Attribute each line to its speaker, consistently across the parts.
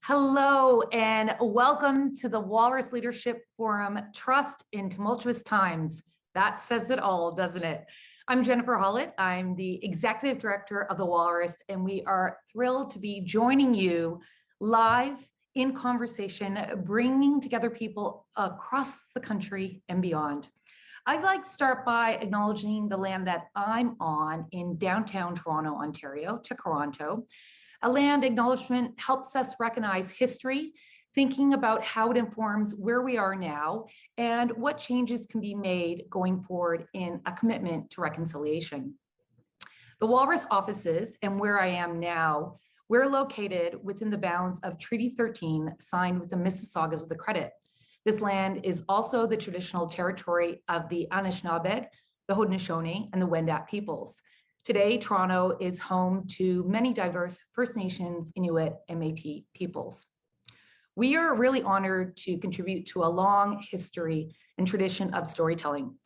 Speaker 1: Hello and welcome to the Walrus Leadership Forum, Trust in Tumultuous Times. That says it all, doesn't it? I'm Jennifer Hollett. I'm the Executive Director of the Walrus, and we are thrilled to be joining you live in conversation, bringing together people across the country and beyond. I'd like to start by acknowledging the land that I'm on in downtown Toronto, Ontario, Toronto. A land acknowledgement helps us recognize history, thinking about how it informs where we are now and what changes can be made going forward in a commitment to reconciliation. The Walrus offices and where I am now, we're located within the bounds of Treaty 13 signed with the Mississaugas of the Credit. This land is also the traditional territory of the Anishinaabe, the Haudenosaunee, and the Wendat peoples. Today, Toronto is home to many diverse First Nations, Inuit, and Métis peoples. We are really honored to contribute to a long history and tradition of storytelling.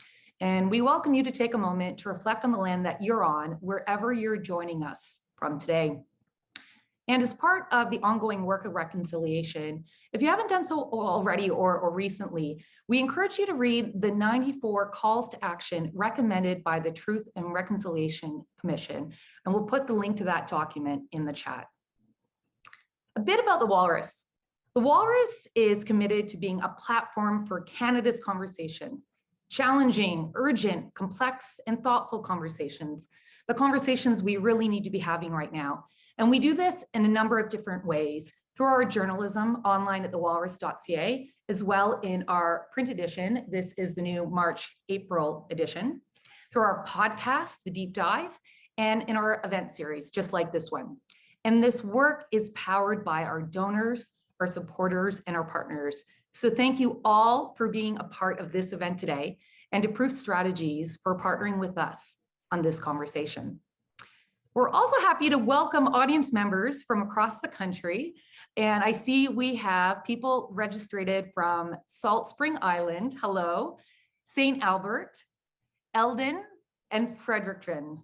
Speaker 1: And we welcome you to take a moment to reflect on the land that you're on, wherever you're joining us from today. And as part of the ongoing work of reconciliation, if you haven't done so already or recently, we encourage you to read the 94 calls to action recommended by the Truth and Reconciliation Commission, and we'll put the link to that document in the chat. A bit about the Walrus. The Walrus is committed to being a platform for Canada's conversation, challenging, urgent, complex, and thoughtful conversations, the conversations we really need to be having right now. And we do this in a number of different ways through our journalism online at thewalrus.ca, as well in our print edition. This is the new March-April edition, through our podcast, The Deep Dive, and in our event series, just like this one. And this work is powered by our donors, our supporters, and our partners. So thank you all for being a part of this event today and to Proof Strategies for partnering with us on this conversation. We're also happy to welcome audience members from across the country. And I see we have people registered from Salt Spring Island, hello, St. Albert, Eldon, and Fredericton.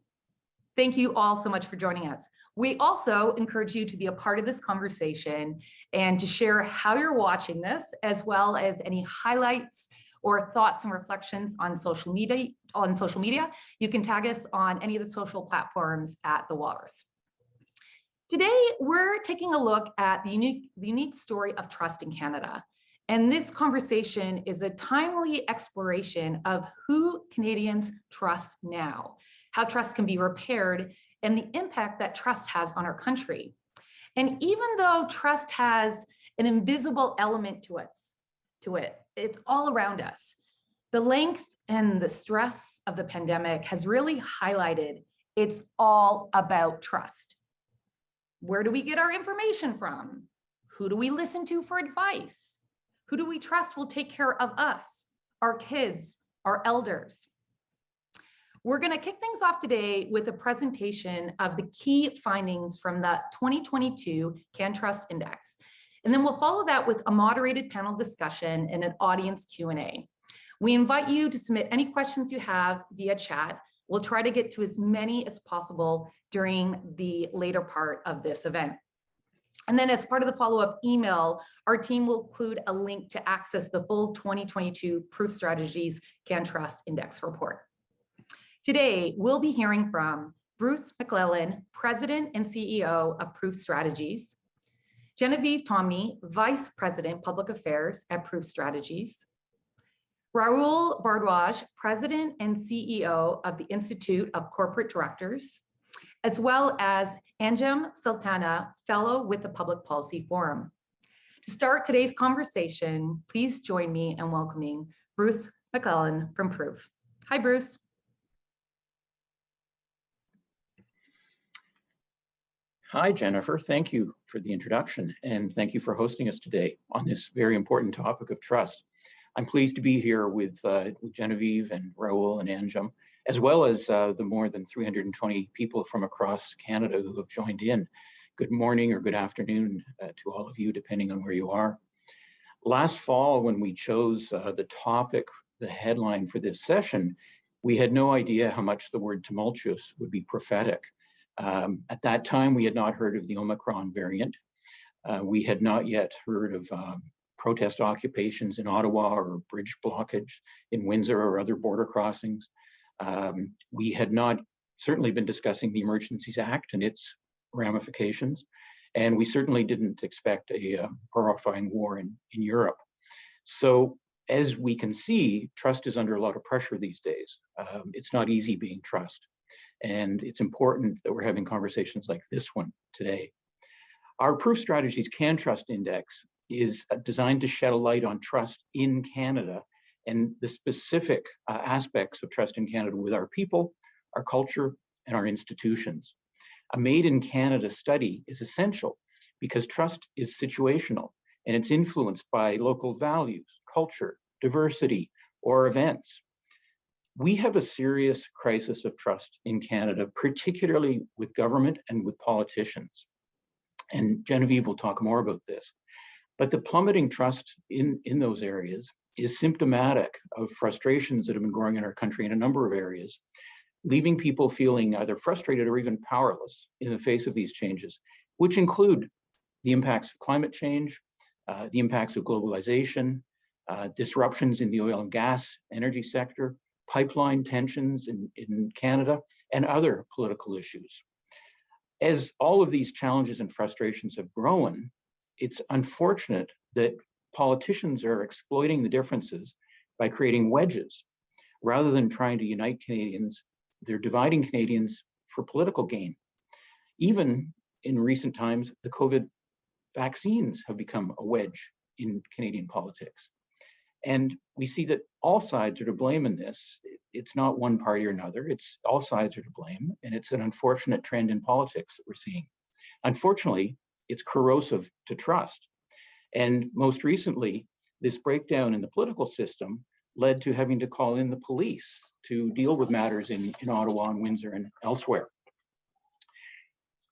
Speaker 1: Thank you all so much for joining us. We also encourage you to be a part of this conversation and to share how you're watching this, as well as any highlights or thoughts and reflections on social media. You can tag us on any of the social platforms at The Walrus. Today, we're taking a look at the unique story of trust in Canada. And this conversation is a timely exploration of who Canadians trust now, how trust can be repaired, and the impact that trust has on our country. And even though trust has an invisible element to it, it's all around us. The length and the stress of the pandemic has really highlighted it's all about trust. Where do we get our information from? Who do we listen to for advice? Who do we trust will take care of us, our kids, our elders? We're going to kick things off today with a presentation of the key findings from the 2022 CanTrust Index. And then we'll follow that with a moderated panel discussion and an audience Q&A. We invite you to submit any questions you have via chat. We'll try to get to as many as possible during the later part of this event. And then as part of the follow-up email, our team will include a link to access the full 2022 Proof Strategies CanTrust Index report. Today, we'll be hearing from Bruce MacLellan, President and CEO of Proof Strategies, Genevieve Tomney, Vice President, Public Affairs at Proof Strategies, Rahul Bhardwaj, President and CEO of the Institute of Corporate Directors, as well as Anjum Sultana, Fellow with the Public Policy Forum. To start today's conversation, please join me in welcoming Bruce MacLellan from Proof. Hi, Bruce.
Speaker 2: Hi, Jennifer. Thank you for the introduction, and thank you for hosting us today on this very important topic of trust. I'm pleased to be here with Genevieve and Rahul and Anjum, as well as the more than 320 people from across Canada who have joined in. Good morning or good afternoon to all of you, depending on where you are. Last fall, when we chose the topic, the headline for this session, we had no idea how much the word tumultuous would be prophetic. At that time, we had not heard of the Omicron variant. We had not yet heard of protest occupations in Ottawa or bridge blockage in Windsor or other border crossings. We had not certainly been discussing the Emergencies Act and its ramifications, and we certainly didn't expect a horrifying war in Europe. So as we can see, trust is under a lot of pressure these days. It's not easy being trust, and it's important that we're having conversations like this one today. Our Proof Strategies Can Trust Index is designed to shed a light on trust in Canada and the specific aspects of trust in Canada with our people, our culture, and our institutions. A Made in Canada study is essential because trust is situational and it's influenced by local values, culture, diversity, or events. We have a serious crisis of trust in Canada, particularly with government and with politicians. And Genevieve will talk more about this. But the plummeting trust in those areas is symptomatic of frustrations that have been growing in our country in a number of areas, leaving people feeling either frustrated or even powerless in the face of these changes, which include the impacts of climate change, the impacts of globalization, disruptions in the oil and gas energy sector, pipeline tensions in Canada, and other political issues. As all of these challenges and frustrations have grown, it's unfortunate that politicians are exploiting the differences by creating wedges. Rather than trying to unite Canadians, they're dividing Canadians for political gain. Even in recent times, the COVID vaccines have become a wedge in Canadian politics. And we see that all sides are to blame in this. It's not one party or another, it's all sides are to blame. And it's an unfortunate trend in politics that we're seeing. Unfortunately, it's corrosive to trust. And most recently, this breakdown in the political system led to having to call in the police to deal with matters in Ottawa and Windsor and elsewhere.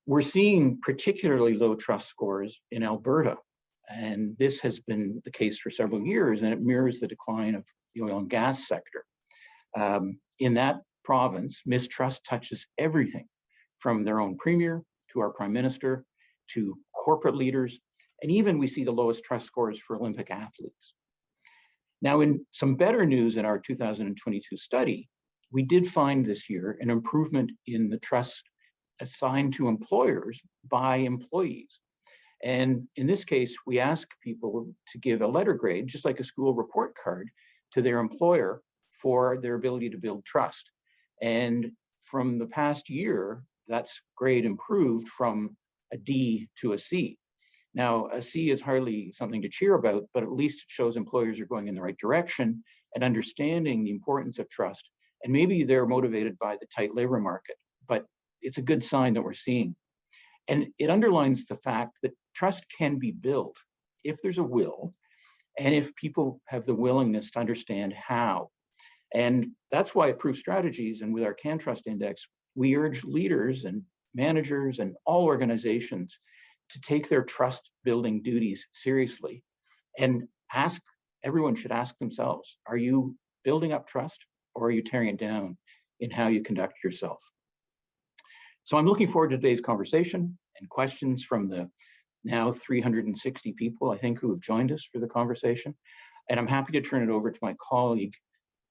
Speaker 2: We're seeing particularly low trust scores in Alberta. And this has been the case for several years, and it mirrors the decline of the oil and gas sector. In that province, mistrust touches everything from their own premier to our prime minister to corporate leaders, and even we see the lowest trust scores for Olympic athletes. Now, in some better news in our 2022 study, we did find this year an improvement in the trust assigned to employers by employees. And in this case, we ask people to give a letter grade, just like a school report card, to their employer for their ability to build trust. And from the past year, that's grade improved from a D to a C. Now, a C is hardly something to cheer about, but at least it shows employers are going in the right direction and understanding the importance of trust. And maybe they're motivated by the tight labor market, but it's a good sign that we're seeing. And it underlines the fact that trust can be built if there's a will and if people have the willingness to understand how. And that's why at Proof Strategies and with our Can Trust Index, we urge leaders and managers and all organizations to take their trust building duties seriously and everyone should ask themselves, are you building up trust or are you tearing it down in how you conduct yourself? So I'm looking forward to today's conversation and questions from the now 360 people, I think, who have joined us for the conversation. And I'm happy to turn it over to my colleague,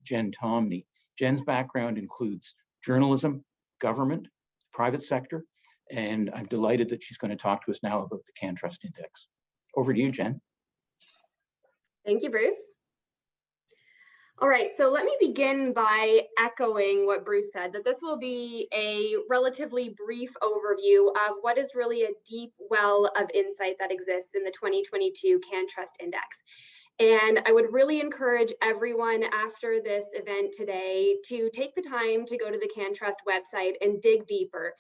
Speaker 2: Jen Tomney. Jen's background includes journalism, government, private sector, and I'm delighted that she's going to talk to us now about the Can Trust Index. Over to you, Jen.
Speaker 3: Thank you, Bruce. All right, so let me begin by echoing what Bruce said, that this will be a relatively brief overview of what is really a deep well of insight that exists in the 2022 Can Trust Index. And I would really encourage everyone after this event today to take the time to go to the Can Trust website and dig deeper.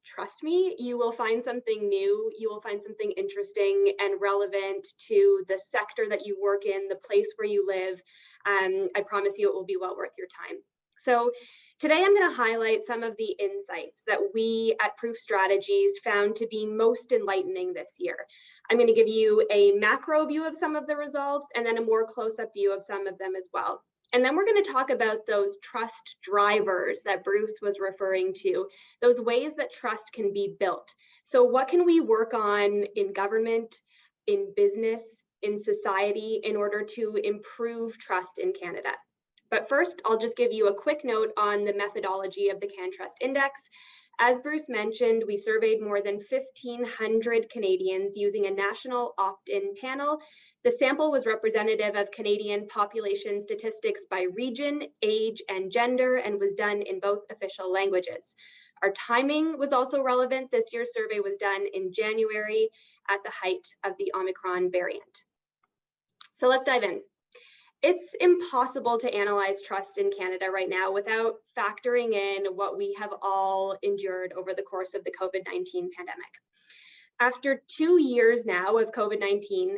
Speaker 3: Trust me, you will find something new, you will find something interesting and relevant to the sector that you work in, the place where you live. I promise you it will be well worth your time. So today I'm going to highlight some of the insights that we at Proof Strategies found to be most enlightening this year. I'm going to give you a macro view of some of the results and then a more close-up view of some of them as well. And then we're going to talk about those trust drivers that Bruce was referring to, those ways that trust can be built. So what can we work on in government, in business, in society in order to improve trust in Canada? But first, I'll just give you a quick note on the methodology of the CanTrust Index. As Bruce mentioned, we surveyed more than 1,500 Canadians using a national opt-in panel. The sample was representative of Canadian population statistics by region, age, and gender, and was done in both official languages. Our timing was also relevant. This year's survey was done in January at the height of the Omicron variant. So let's dive in. It's impossible to analyze trust in Canada right now without factoring in what we have all endured over the course of the COVID-19 pandemic. After 2 years now of COVID-19,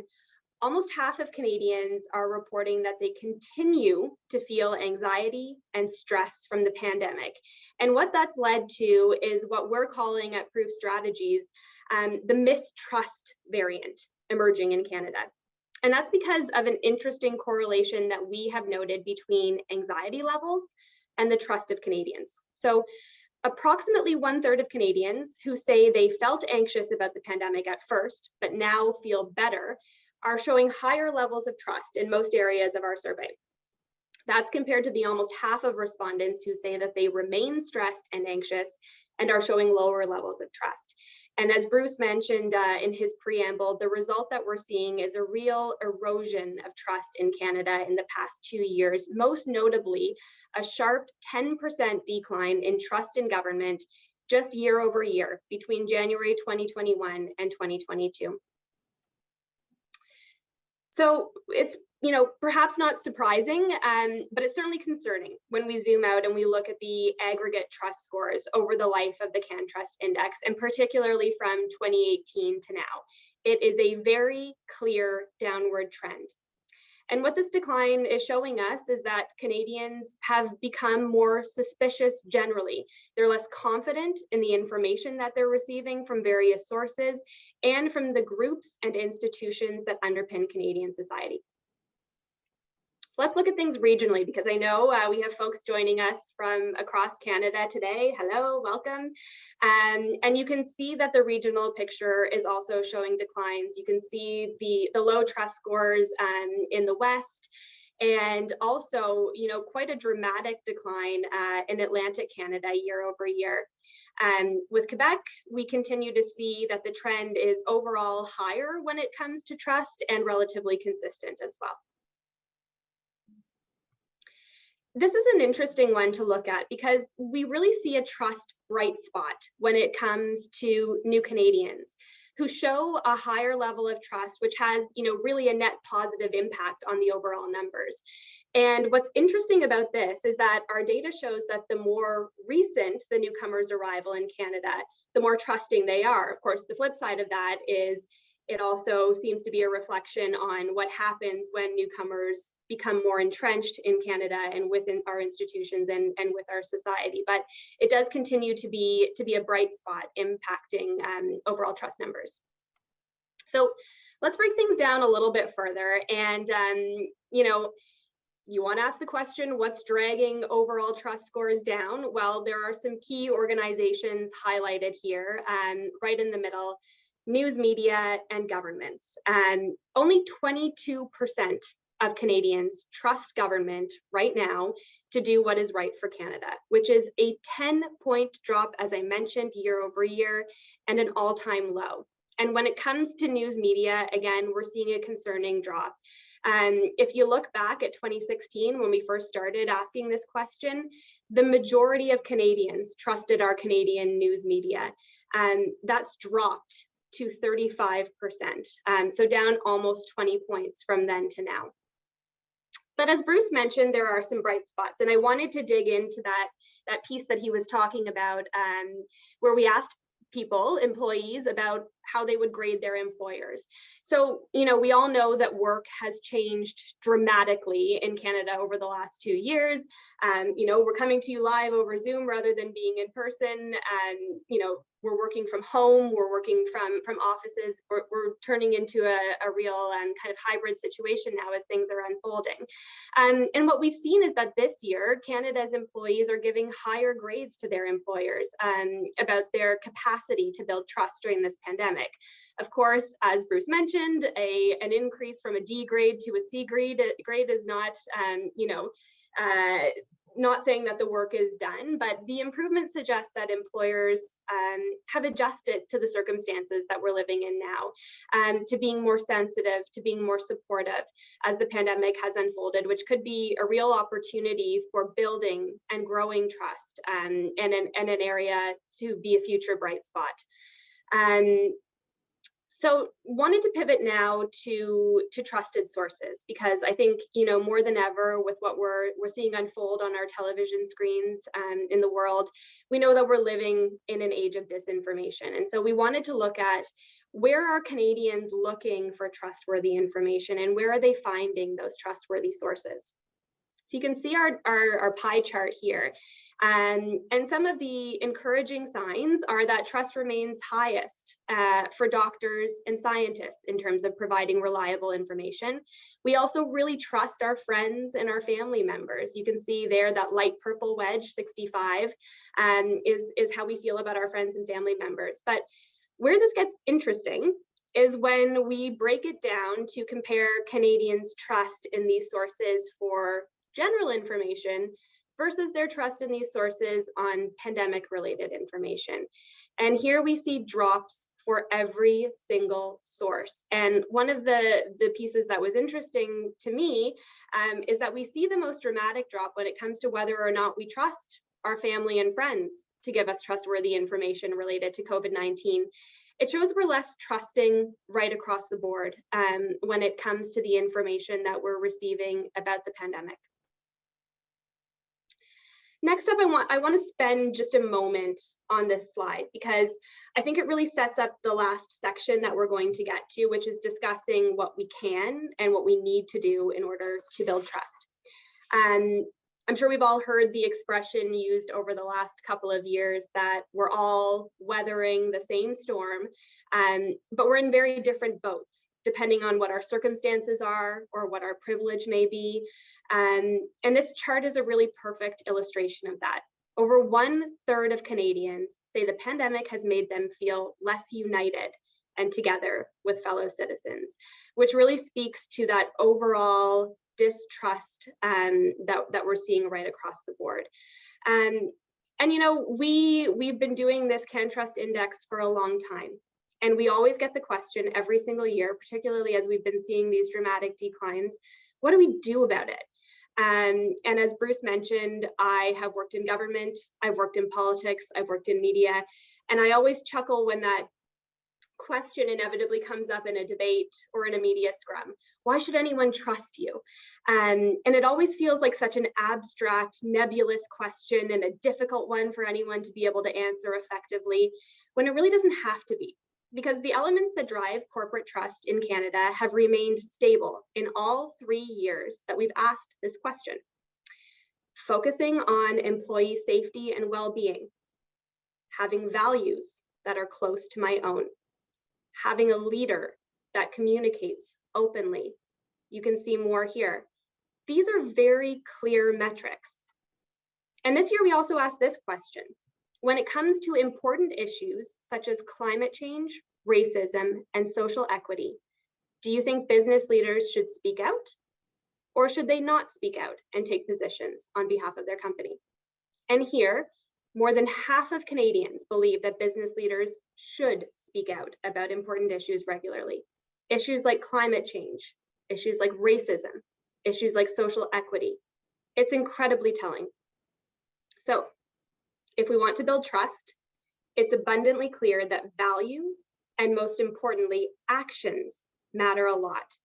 Speaker 3: almost half of Canadians are reporting that they continue to feel anxiety and stress from the pandemic. And what that's led to is what we're calling at Proof Strategies, the mistrust variant emerging in Canada. And that's because of an interesting correlation that we have noted between anxiety levels and the trust of Canadians. So approximately 1/3 of Canadians who say they felt anxious about the pandemic at first, but now feel better, are showing higher levels of trust in most areas of our survey. That's compared to the almost half of respondents who say that they remain stressed and anxious and are showing lower levels of trust. And as Bruce mentioned in his preamble, the result that we're seeing is a real erosion of trust in Canada in the past 2 years, most notably a sharp 10% decline in trust in government just year over year between January 2021 and 2022. So it's perhaps not surprising, but it's certainly concerning when we zoom out and we look at the aggregate trust scores over the life of the CanTrust Index, and particularly from 2018 to now. It is a very clear downward trend. And what this decline is showing us is that Canadians have become more suspicious generally. They're less confident in the information that they're receiving from various sources and from the groups and institutions that underpin Canadian society. Let's look at things regionally, because I know we have folks joining us from across Canada today. Hello, welcome. And you can see that the regional picture is also showing declines. You can see the low trust scores in the West, and also, quite a dramatic decline in Atlantic Canada year over year. With Quebec, we continue to see that the trend is overall higher when it comes to trust and relatively consistent as well. This is an interesting one to look at because we really see a trust bright spot when it comes to new Canadians who show a higher level of trust, which has, really a net positive impact on the overall numbers. And what's interesting about this is that our data shows that the more recent the newcomers' arrival in Canada, the more trusting they are. Of course, the flip side of that is it also seems to be a reflection on what happens when newcomers become more entrenched in Canada and within our institutions and with our society. But it does continue to be a bright spot impacting overall trust numbers. So let's break things down a little bit further. And, you want to ask the question, what's dragging overall trust scores down? Well, there are some key organizations highlighted here, right in the middle. News media and governments. And only 22% of Canadians trust government right now to do what is right for Canada, which is a 10-point drop, as I mentioned, year over year, and an all-time low. And when it comes to news media, again, we're seeing a concerning drop. If you look back at 2016, when we first started asking this question, the majority of Canadians trusted our Canadian news media, and that's dropped to 35%, so down almost 20 points from then to now. But as Bruce mentioned, there are some bright spots, and I wanted to dig into that piece that he was talking about, where we asked people, employees, about how they would grade their employers. So, we all know that work has changed dramatically in Canada over the last 2 years. We're coming to you live over Zoom rather than being in person. we're working from home, we're working from offices, we're turning into a real kind of hybrid situation now as things are unfolding. And what we've seen is that this year, Canada's employees are giving higher grades to their employers about their capacity to build trust during this pandemic. Of course, as Bruce mentioned, an increase from a D grade to a C grade is not, not saying that the work is done, but the improvement suggests that employers have adjusted to the circumstances that we're living in now, to being more sensitive, to being more supportive as the pandemic has unfolded, which could be a real opportunity for building and growing trust and an area to be a future bright spot. So wanted to pivot now to trusted sources, because I think, more than ever with what we're seeing unfold on our television screens in the world, we know that we're living in an age of disinformation. And so we wanted to look at where are Canadians looking for trustworthy information and where are they finding those trustworthy sources. So you can see our pie chart here. And some of the encouraging signs are that trust remains highest for doctors and scientists in terms of providing reliable information. We also really trust our friends and our family members. You can see there that light purple wedge, 65, is how we feel about our friends and family members. But where this gets interesting is when we break it down to compare Canadians' trust in these sources for general information versus their trust in these sources on pandemic-related information. And here we see drops for every single source. And one of the pieces that was interesting to me is that we see the most dramatic drop when it comes to whether or not we trust our family and friends to give us trustworthy information related to COVID-19. It shows we're less trusting right across the board when it comes to the information that we're receiving about the pandemic. Next up, I want to spend just a moment on this slide, because I think it really sets up the last section that we're going to get to, which is discussing what we can and what we need to do in order to build trust. I'm sure we've all heard the expression used over the last couple of years that we're all weathering the same storm, but we're in very different boats, depending on what our circumstances are or what our privilege may be. And this chart is a really perfect illustration of that. Over 1/3 of Canadians say the pandemic has made them feel less united and together with fellow citizens, which really speaks to that overall distrust that we're seeing right across the board. And we've been doing this CanTrust Index for a long time. And we always get the question every single year, particularly as we've been seeing these dramatic declines, what do we do about it? And as Bruce mentioned, I have worked in government, I've worked in politics, I've worked in media, and I always chuckle when that question inevitably comes up in a debate or in a media scrum. Why should anyone trust you? And it always feels like such an abstract, nebulous question and a difficult one for anyone to be able to answer effectively, when it really doesn't have to be. Because the elements that drive corporate trust in Canada have remained stable in all 3 years that we've asked this question. Focusing on employee safety and well-being, having values that are close to my own, having a leader that communicates openly. You can see more here. These are very clear metrics. And this year we also asked this question. When it comes to important issues such as climate change, racism, and social equity, do you think business leaders should speak out? Or should they not speak out and take positions on behalf of their company? And here, more than half of Canadians believe that business leaders should speak out about important issues regularly. Issues like climate change, issues like racism, issues like social equity. It's incredibly telling. So, if we want to build trust, it's abundantly clear that values and, most importantly, actions matter a lot.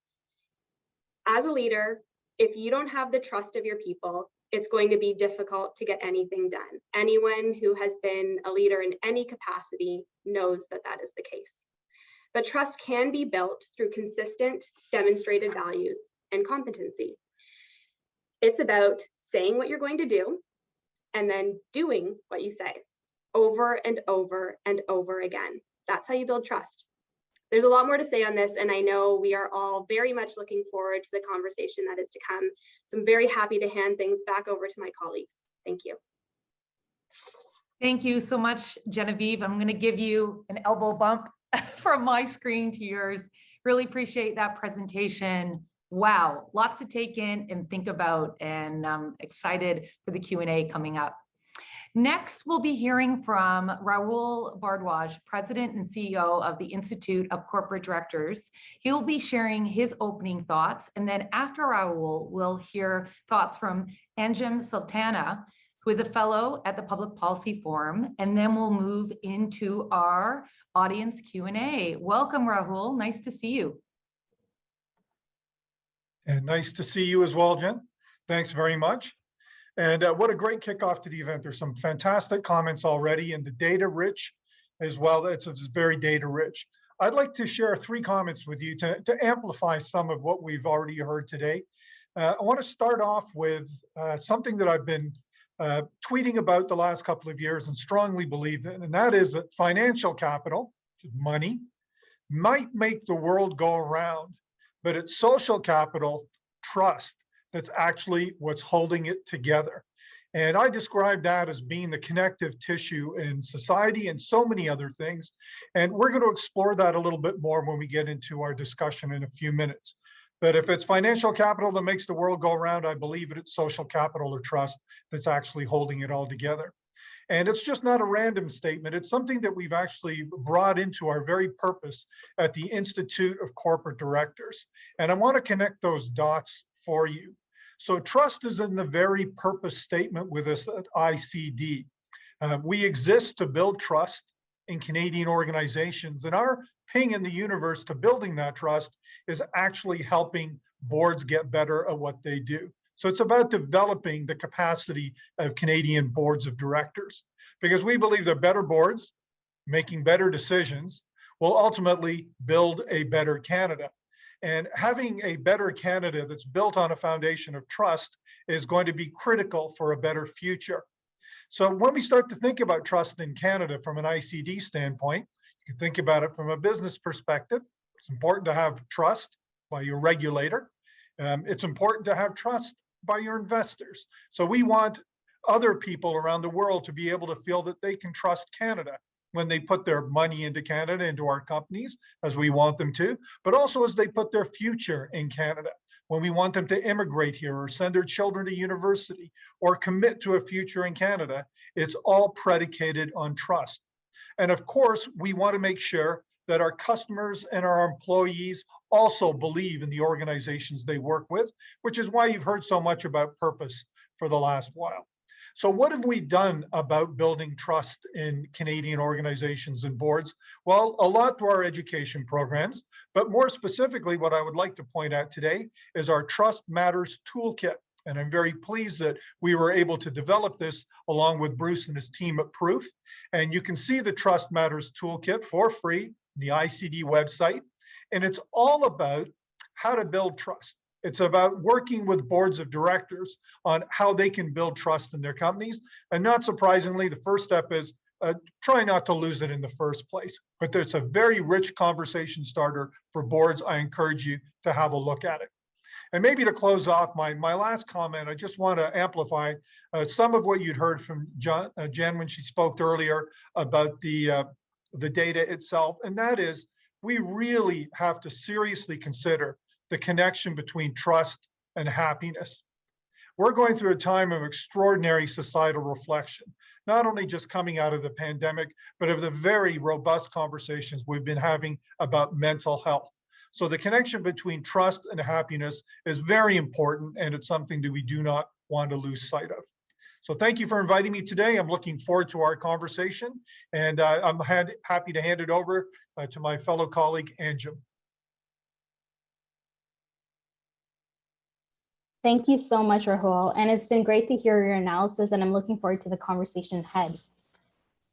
Speaker 3: As a leader, if you don't have the trust of your people, it's going to be difficult to get anything done. Anyone who has been a leader in any capacity knows that that is the case. But trust can be built through consistent, demonstrated values and competency. It's about saying what you're going to do and then doing what you say. over and over and over again. That's how you build trust. There's a lot more to say on this, and I know we are all very much looking forward to the conversation that is to come. So I'm very happy to hand things back over to my colleagues. Thank you.
Speaker 1: Thank you so much, Genevieve. I'm going to give you an elbow bump from my screen to yours. Really appreciate that presentation. Wow, lots to take in and think about, and I'm excited for the Q&A coming up. Next, we'll be hearing from Rahul Bhardwaj, President and CEO of the Institute of Corporate Directors. He'll be sharing his opening thoughts, and then after Rahul, we'll hear thoughts from Anjum Sultana, who is a fellow at the Public Policy Forum, and then we'll move into our audience Q&A. Welcome, Rahul. Nice to see you.
Speaker 4: And nice to see you as well, Jen. Thanks very much. And what a great kickoff to the event. There's some fantastic comments already, and the data rich as well. It's very data rich. I'd like to share 3 comments with you to amplify some of what we've already heard today. I want to start off with something that I've been tweeting about the last couple of years and strongly believe in, and that is that financial capital, money, might make the world go around, but it's social capital, trust, that's actually what's holding it together. And I describe that as being the connective tissue in society and so many other things. And we're going to explore that a little bit more when we get into our discussion in a few minutes. But if it's financial capital that makes the world go around, I believe it's social capital or trust that's actually holding it all together. And it's just not a random statement. It's something that we've actually brought into our very purpose at the Institute of Corporate Directors. And I want to connect those dots for you. So trust is in the very purpose statement with us at ICD. We exist to build trust in Canadian organizations, and our ping in the universe to building that trust is actually helping boards get better at what they do. So it's about developing the capacity of Canadian boards of directors, because we believe that better boards making better decisions will ultimately build a better Canada. And having a better Canada that's built on a foundation of trust is going to be critical for a better future. So when we start to think about trust in Canada from an ICD standpoint, you can think about it from a business perspective. It's important to have trust by your regulator. It's important to have trust by your investors. So we want other people around the world to be able to feel that they can trust Canada when they put their money into Canada, into our companies, as we want them to, but also as they put their future in Canada, when we want them to immigrate here or send their children to university or commit to a future in Canada. It's all predicated on trust. And of course, we want to make sure that our customers and our employees also believe in the organizations they work with, which is why you've heard so much about purpose for the last while. So what have we done about building trust in Canadian organizations and boards? Well, a lot through our education programs, but more specifically, what I would like to point out today is our Trust Matters Toolkit. And I'm very pleased that we were able to develop this along with Bruce and his team at Proof. And you can see the Trust Matters Toolkit for free, the ICD website. And it's all about how to build trust. It's about working with boards of directors on how they can build trust in their companies. And not surprisingly, the first step is try not to lose it in the first place. But there's a very rich conversation starter for boards. I encourage you to have a look at it. And maybe to close off my last comment, I just want to amplify some of what you'd heard from Jen when she spoke earlier about the data itself. And that is, we really have to seriously consider the connection between trust and happiness. We're going through a time of extraordinary societal reflection, not only just coming out of the pandemic, but of the very robust conversations we've been having about mental health. So the connection between trust and happiness is very important, and it's something that we do not want to lose sight of. So thank you for inviting me today. I'm looking forward to our conversation, and I'm happy to hand it over to my fellow colleague, Anjum.
Speaker 5: Thank you so much, Rahul. And it's been great to hear your analysis, and I'm looking forward to the conversation ahead.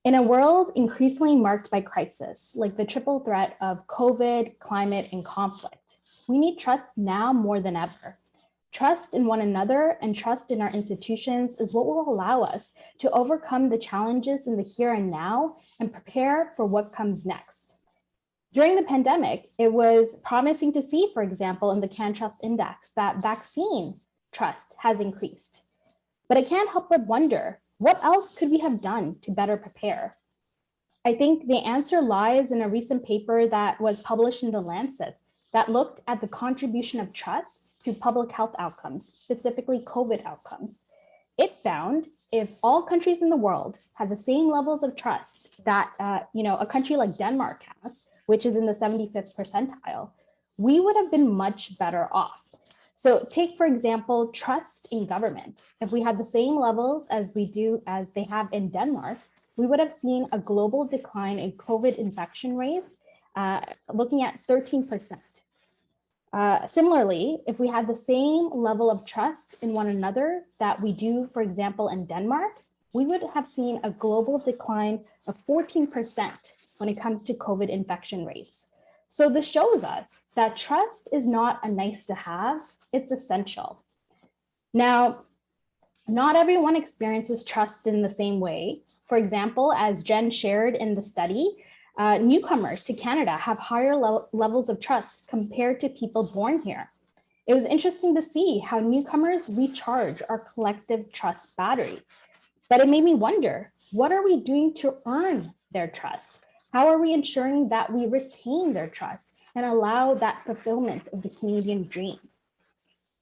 Speaker 5: In a world increasingly marked by crisis, like the triple threat of COVID, climate, and conflict, we need trust now more than ever. Trust in one another and trust in our institutions is what will allow us to overcome the challenges in the here and now and prepare for what comes next. During the pandemic, it was promising to see, for example, in the CanTrust Index that vaccine trust has increased. But I can't help but wonder, what else could we have done to better prepare? I think the answer lies in a recent paper that was published in The Lancet that looked at the contribution of trust to public health outcomes, specifically COVID outcomes. It found if all countries in the world had the same levels of trust that a country like Denmark has, which is in the 75th percentile, we would have been much better off. So take, for example, trust in government. If we had the same levels as they have in Denmark, we would have seen a global decline in COVID infection rates, looking at 13%. Similarly, if we had the same level of trust in one another that we do, for example, in Denmark, we would have seen a global decline of 14% when it comes to COVID infection rates. So this shows us that trust is not a nice to have, it's essential. Now, not everyone experiences trust in the same way. For example, as Jen shared in the study, newcomers to Canada have higher levels of trust compared to people born here. It was interesting to see how newcomers recharge our collective trust battery. But it made me wonder, what are we doing to earn their trust? How are we ensuring that we retain their trust and allow that fulfillment of the Canadian dream?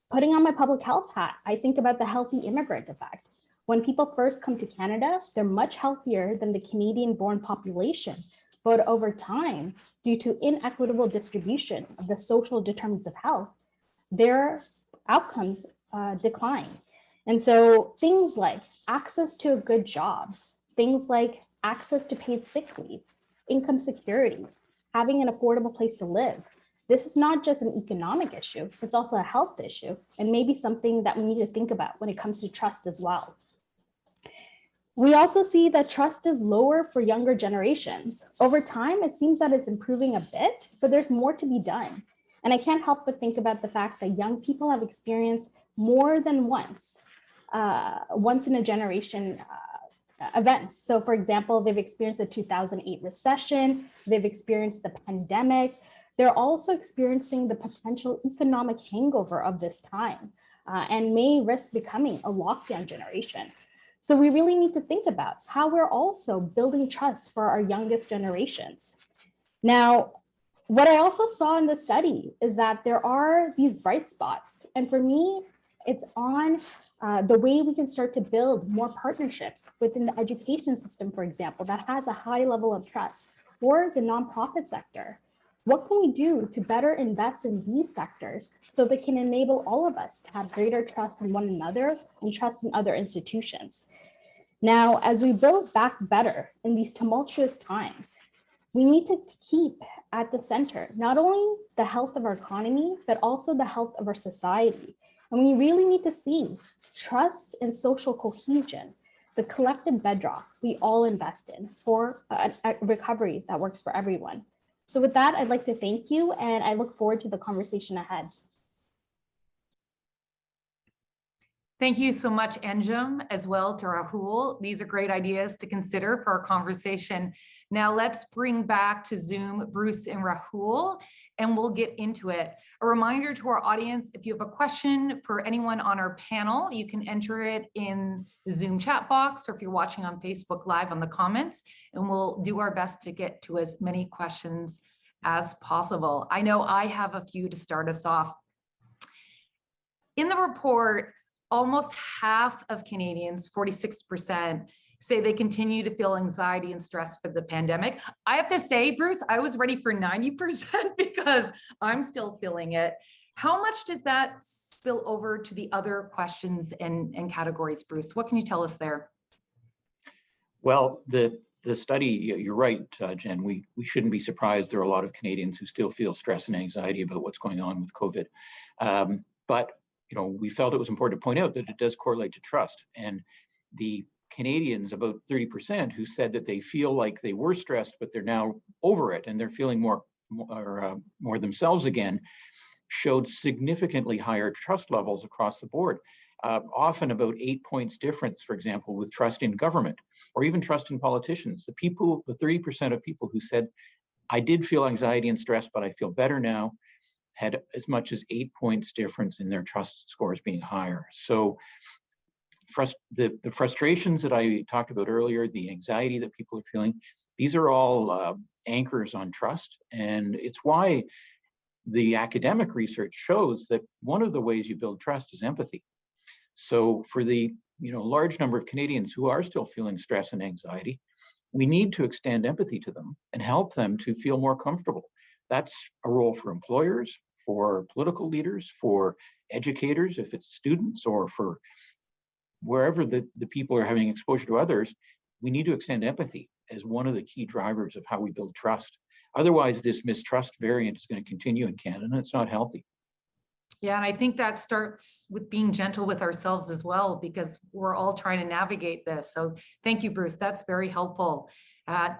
Speaker 5: Putting on my public health hat, I think about the healthy immigrant effect. When people first come to Canada, they're much healthier than the Canadian-born population. But over time, due to inequitable distribution of the social determinants of health, their outcomes decline. And so things like access to a good job, things like access to paid sick leave, income security, having an affordable place to live. This is not just an economic issue, it's also a health issue, and maybe something that we need to think about when it comes to trust as well. We also see that trust is lower for younger generations. Over time, it seems that it's improving a bit, but there's more to be done. And I can't help but think about the fact that young people have experienced more than once in a generation events. So for example, they've experienced the 2008 recession, they've experienced the pandemic. They're also experiencing the potential economic hangover of this time and may risk becoming a lockdown generation. So we really need to think about how we're also building trust for our youngest generations. Now, what I also saw in the study is that there are these bright spots. And for me, it's on the way we can start to build more partnerships within the education system, for example, that has a high level of trust, or the nonprofit sector. What can we do to better invest in these sectors so they can enable all of us to have greater trust in one another and trust in other institutions? Now, as we build back better in these tumultuous times, we need to keep at the center not only the health of our economy, but also the health of our society. And we really need to see trust and social cohesion, the collective bedrock we all invest in for a recovery that works for everyone. So with that, I'd like to thank you, and I look forward to the conversation ahead.
Speaker 1: Thank you so much, Anjum, as well to Rahul. These are great ideas to consider for our conversation. Now let's bring back to Zoom Bruce and Rahul, and we'll get into it. A reminder to our audience, if you have a question for anyone on our panel, you can enter it in the Zoom chat box, or if you're watching on Facebook Live on the comments, and we'll do our best to get to as many questions as possible. I know I have a few to start us off. In the report, almost half of Canadians, 46%, say they continue to feel anxiety and stress for the pandemic. I have to say, Bruce, I was ready for 90% because I'm still feeling it. How much does that spill over to the other questions and categories, Bruce? What can you tell us there?
Speaker 2: Well, the study, you're right, Jen, we shouldn't be surprised. There are a lot of Canadians who still feel stress and anxiety about what's going on with COVID. But we felt it was important to point out that it does correlate to trust. And the Canadians, about 30%, who said that they feel like they were stressed, but they're now over it and they're feeling more themselves again, showed significantly higher trust levels across the board. Often about 8 points difference, for example, with trust in government or even trust in politicians. The 30% of people who said, I did feel anxiety and stress, but I feel better now, had as much as 8 points difference in their trust scores being higher. So the frustrations that I talked about earlier, the anxiety that people are feeling, these are all anchors on trust. And it's why the academic research shows that one of the ways you build trust is empathy. So for the large number of Canadians who are still feeling stress and anxiety, we need to extend empathy to them and help them to feel more comfortable. That's a role for employers, for political leaders, for educators, if it's students, or for wherever the people are having exposure to others. We need to extend empathy as one of the key drivers of how we build trust. Otherwise, this mistrust variant is going to continue in Canada, and it's not healthy.
Speaker 1: Yeah, and I think that starts with being gentle with ourselves as well, because we're all trying to navigate this. So thank you, Bruce. That's very helpful.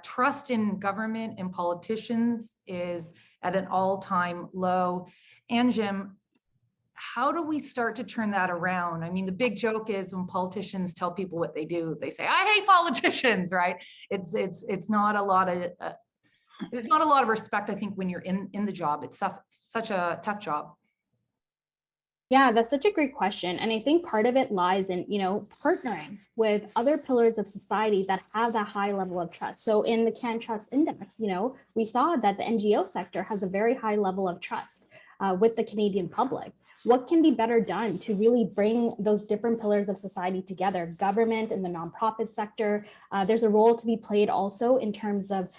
Speaker 1: Trust in government and politicians is at an all-time low. Anjum, how do we start to turn that around? I mean, the big joke is when politicians tell people what they do, they say, I hate politicians, right? It's not a lot of, there's not a lot of respect, I think, when you're in the job. It's such a tough job.
Speaker 5: Yeah, that's such a great question. And I think part of it lies in, partnering with other pillars of society that have that high level of trust. So in the Can Trust Index, we saw that the NGO sector has a very high level of trust with the Canadian public. What can be better done to really bring those different pillars of society together, government and the nonprofit sector? There's a role to be played also in terms of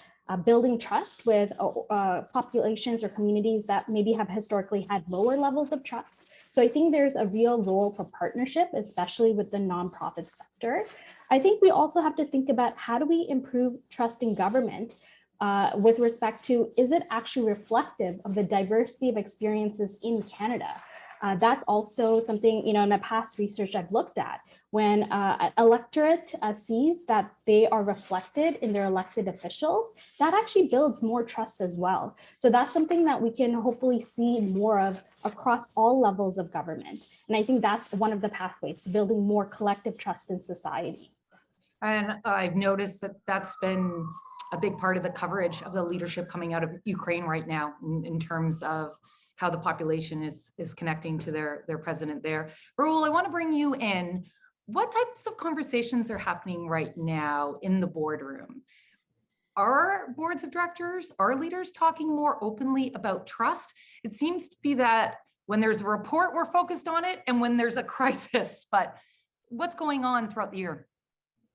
Speaker 5: building trust with populations or communities that maybe have historically had lower levels of trust. So I think there's a real role for partnership, especially with the nonprofit sector. I think we also have to think about how do we improve trust in government with respect to, is it actually reflective of the diversity of experiences in Canada? That's also something, in my past research I've looked at. When an electorate sees that they are reflected in their elected officials, that actually builds more trust as well. So that's something that we can hopefully see more of across all levels of government. And I think that's one of the pathways to building more collective trust in society. And
Speaker 1: I've noticed that that's been a big part of the coverage of the leadership coming out of Ukraine right now in terms of how the population is connecting to their president there. Rahul, I want to bring you in. What types of conversations are happening right now in the boardroom? Are boards of directors, are leaders talking more openly about trust? It seems to be that when there's a report, we're focused on it, and when there's a crisis, but what's going on throughout the year?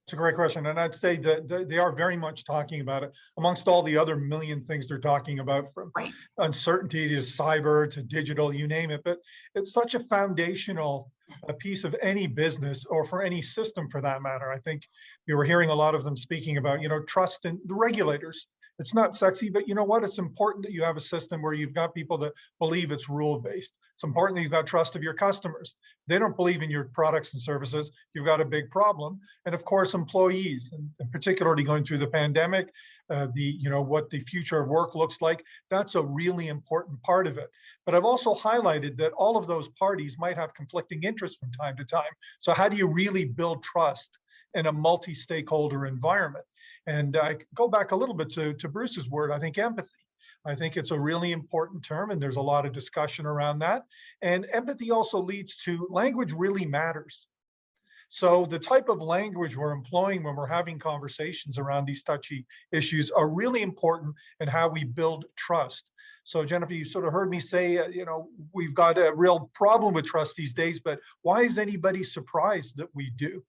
Speaker 4: It's a great question. And I'd say that they are very much talking about it amongst all the other million things they're talking about, from uncertainty to cyber to digital, you name it. But it's such a foundational piece of any business, or for any system for that matter. I think you were hearing a lot of them speaking about, trust in the regulators. It's not sexy, but you know what? It's important that you have a system where you've got people that believe it's rule-based. It's important that you've got trust of your customers. They don't believe in your products and services, you've got a big problem. And of course, employees, and particularly going through the pandemic, what the future of work looks like, that's a really important part of it. But I've also highlighted that all of those parties might have conflicting interests from time to time. So how do you really build trust in a multi-stakeholder environment? And I go back a little bit to Bruce's word, I think empathy. I think it's a really important term, and there's a lot of discussion around that. And empathy also leads to language really matters. So the type of language we're employing when we're having conversations around these touchy issues are really important in how we build trust. So Jennifer, you sort of heard me say, we've got a real problem with trust these days, but why is anybody surprised that we do?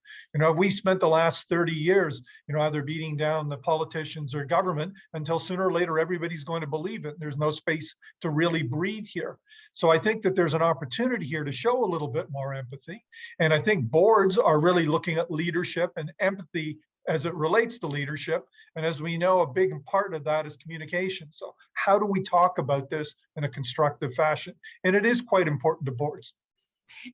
Speaker 4: We spent the last 30 years, either beating down the politicians or government until sooner or later, everybody's going to believe it. There's no space to really breathe here. So I think that there's an opportunity here to show a little bit more empathy. And I think boards are really looking at leadership and empathy as it relates to leadership. And as we know, a big part of that is communication. So how do we talk about this in a constructive fashion? And it is quite important to boards.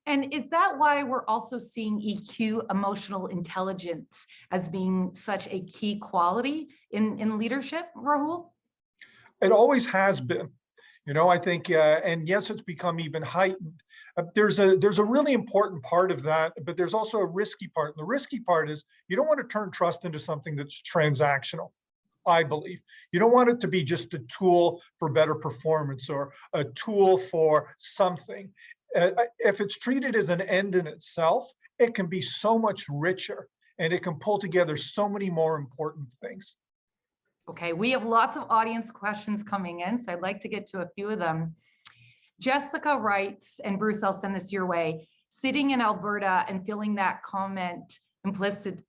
Speaker 1: And is that why we're also seeing EQ, emotional intelligence, as being such a key quality in leadership, Rahul?
Speaker 4: It always has been. I think, and yes, it's become even heightened. There's a really important part of that, but there's also a risky part. And the risky part is you don't want to turn trust into something that's transactional. I believe you don't want it to be just a tool for better performance or a tool for something. If it's treated as an end in itself, it can be so much richer and it can pull together so many more important things.
Speaker 1: Okay, we have lots of audience questions coming in, so I'd like to get to a few of them. Jessica writes, and Bruce, I'll send this your way, sitting in Alberta and feeling that comment implicitly,